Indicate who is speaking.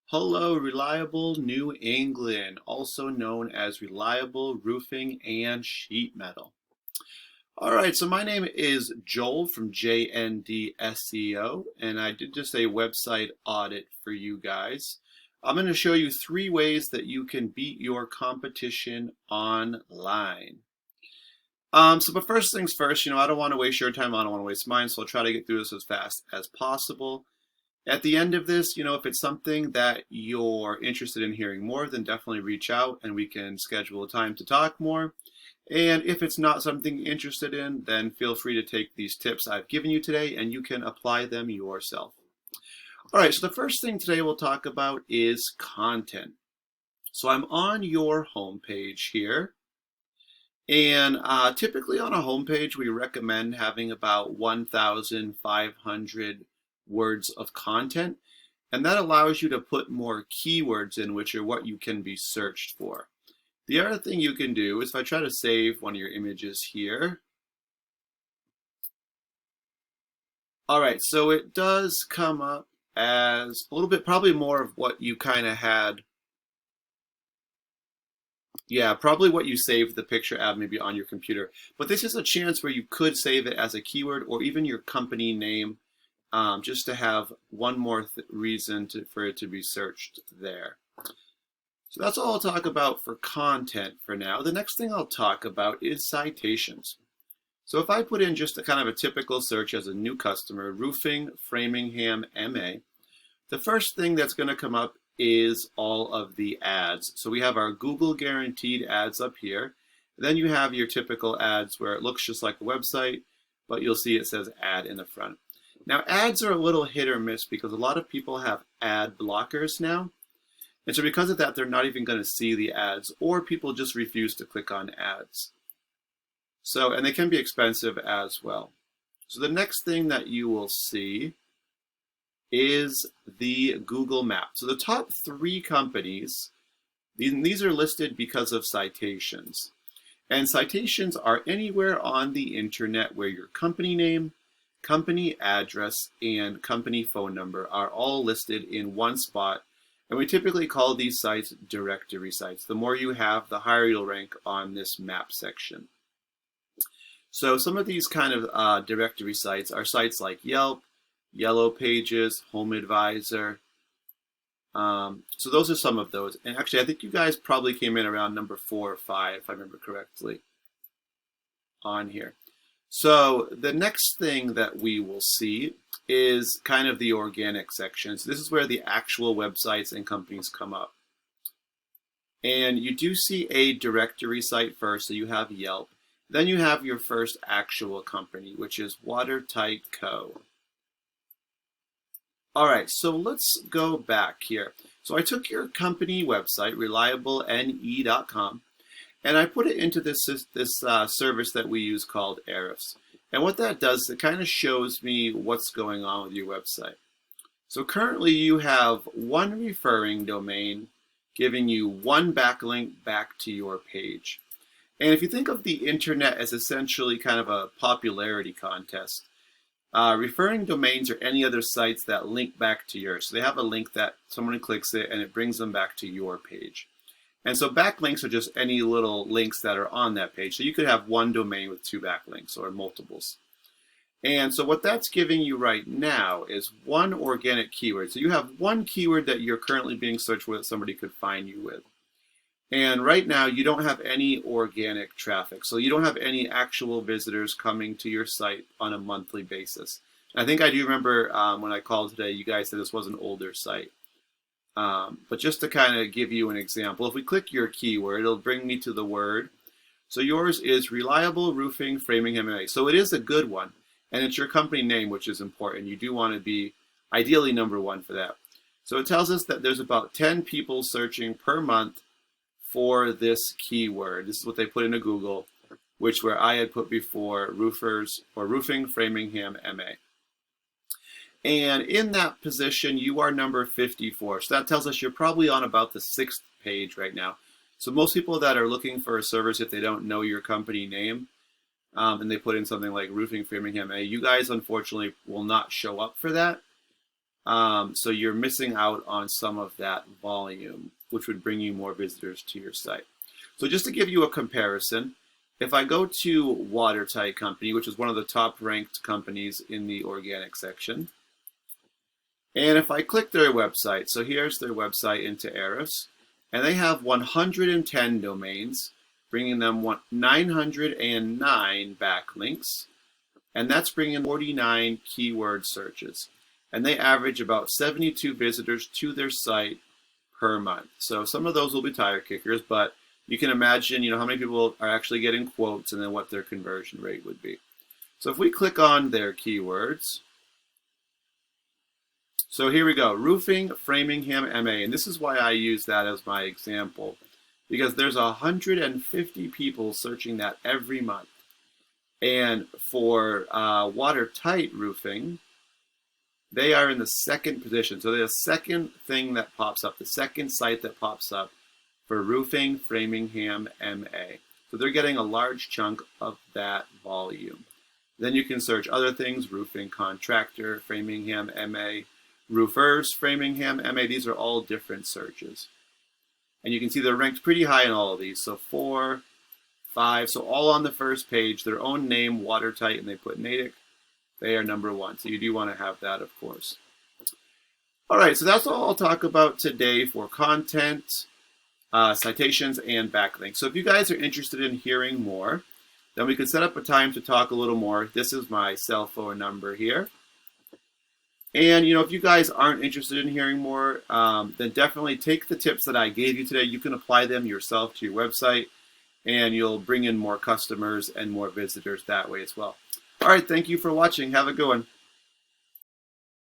Speaker 1: Hello, Reliable New England, also known as Reliable Roofing and Sheet Metal. All right, so my name is Joel from JND SEO, and I did just a website audit for you guys. I'm going to show you 3 ways that you can beat your competition online. But first things first, I don't want to waste your time, I don't want to waste mine, so I'll try to get through this as fast as possible. At the end of this, if it's something that you're interested in hearing more, then definitely reach out and we can schedule a time to talk more. And if it's not something you're interested in, then feel free to take these tips I've given you today and you can apply them yourself. All right, so the first thing today we'll talk about is content. So I'm on your homepage here. And typically on a homepage, we recommend having about 1,500 words of content. And that allows you to put more keywords in, which are what you can be searched for. The other thing you can do is if I try to save one of your images here. All right, so it does come up as a little bit, probably more of what you kind of had. Yeah, probably what you saved the picture at maybe on your computer. But this is a chance where you could save it as a keyword or even your company name, just to have one more reason for it to be searched there. So that's all I'll talk about for content for now. The next thing I'll talk about is citations. So if I put in just a kind of a typical search as a new customer, roofing Framingham, MA, the first thing that's going to come up is all of the ads. So we have our Google guaranteed ads up here. Then you have your typical ads where it looks just like the website, but you'll see it says ad in the front. Now ads are a little hit or miss because a lot of people have ad blockers now. And so because of that, they're not even going to see the ads, or people just refuse to click on ads. So, and they can be expensive as well. So the next thing that you will see is the Google map. So the top 3 companies, these are listed because of citations. And citations are anywhere on the internet where your company name, company address, and company phone number are all listed in one spot. And we typically call these sites directory sites. The more you have, the higher you'll rank on this map section. So some of these kind of directory sites are sites like Yelp, Yellow Pages, Home Advisor. So those are some of those. And actually, I think you guys probably came in around number 4 or 5, if I remember correctly, on here. So the next thing that we will see is kind of the organic section. So this is where the actual websites and companies come up. And you do see a directory site first, so you have Yelp. Then you have your first actual company, which is Watertight Co. All right, so let's go back here. So I took your company website, reliablene.com, and I put it into this service that we use called Ahrefs. And what that does, it kind of shows me what's going on with your website. So currently you have one referring domain giving you one backlink back to your page. And if you think of the internet as essentially kind of a popularity contest, referring domains are any other sites that link back to yours. So they have a link that someone clicks it and it brings them back to your page. And so backlinks are just any little links that are on that page. So you could have one domain with 2 backlinks or multiples. And so what that's giving you right now is one organic keyword. So you have one keyword that you're currently being searched for that somebody could find you with. And right now you don't have any organic traffic. So you don't have any actual visitors coming to your site on a monthly basis. I think I do remember when I called today, you guys said this was an older site. But just to kind of give you an example, if we click your keyword, it'll bring me to the word. So yours is Reliable Roofing Framingham, MA. So it is a good one, and it's your company name, which is important. You do want to be ideally number 1 for that. So it tells us that there's about 10 people searching per month for this keyword. This is what they put into Google, which where I had put before roofers or roofing Framingham, MA. And in that position, you are number 54. So that tells us you're probably on about the 6th page right now. So most people that are looking for a service, if they don't know your company name, and they put in something like Roofing Framingham, you guys unfortunately will not show up for that. So you're missing out on some of that volume, which would bring you more visitors to your site. So just to give you a comparison, if I go to Watertight Company, which is one of the top ranked companies in the organic section, and if I click their website, so here's their website into Ahrefs, and they have 110 domains, bringing them 909 backlinks, and that's bringing 49 keyword searches. And they average about 72 visitors to their site per month. So some of those will be tire kickers, but you can imagine, how many people are actually getting quotes and then what their conversion rate would be. So if we click on their keywords, so here we go, roofing, Framingham, MA, and this is why I use that as my example, because there's 150 people searching that every month. And for watertight roofing, they are in the second position. So they're the second thing that pops up, the second site that pops up for roofing, Framingham, MA. So they're getting a large chunk of that volume. Then you can search other things, roofing contractor, Framingham, MA, roofers, Framingham, MA. These are all different searches. And you can see they're ranked pretty high in all of these. So 4, 5, so all on the first page, their own name, Watertight, and they put Natick. They are number 1. So you do want to have that, of course. All right, so that's all I'll talk about today for content, citations, and backlinks. So if you guys are interested in hearing more, then we could set up a time to talk a little more. This is my cell phone number here. And, if you guys aren't interested in hearing more, then definitely take the tips that I gave you today. You can apply them yourself to your website, and you'll bring in more customers and more visitors that way as well. All right, thank you for watching. Have a good one.